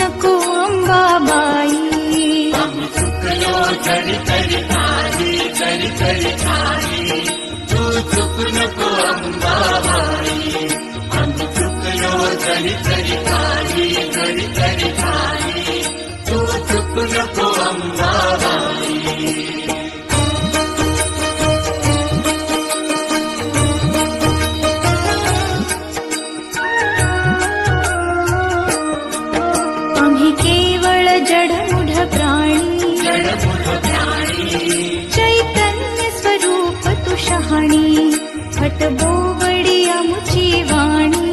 नको अंबाबाई. आम्ही चुकलो तरी तरी खाली, तरी तरी खाली, तू चुक नको अंबाबाई. आम्ही चुकलो तरी तरी खाली, तरी तरी खाली, तू चुक नको अंबाबाई. केवळ जडमूढ प्राणी, चैतन्य स्वरूप तू शहाणी. हट बोबडी आमुची वाणी,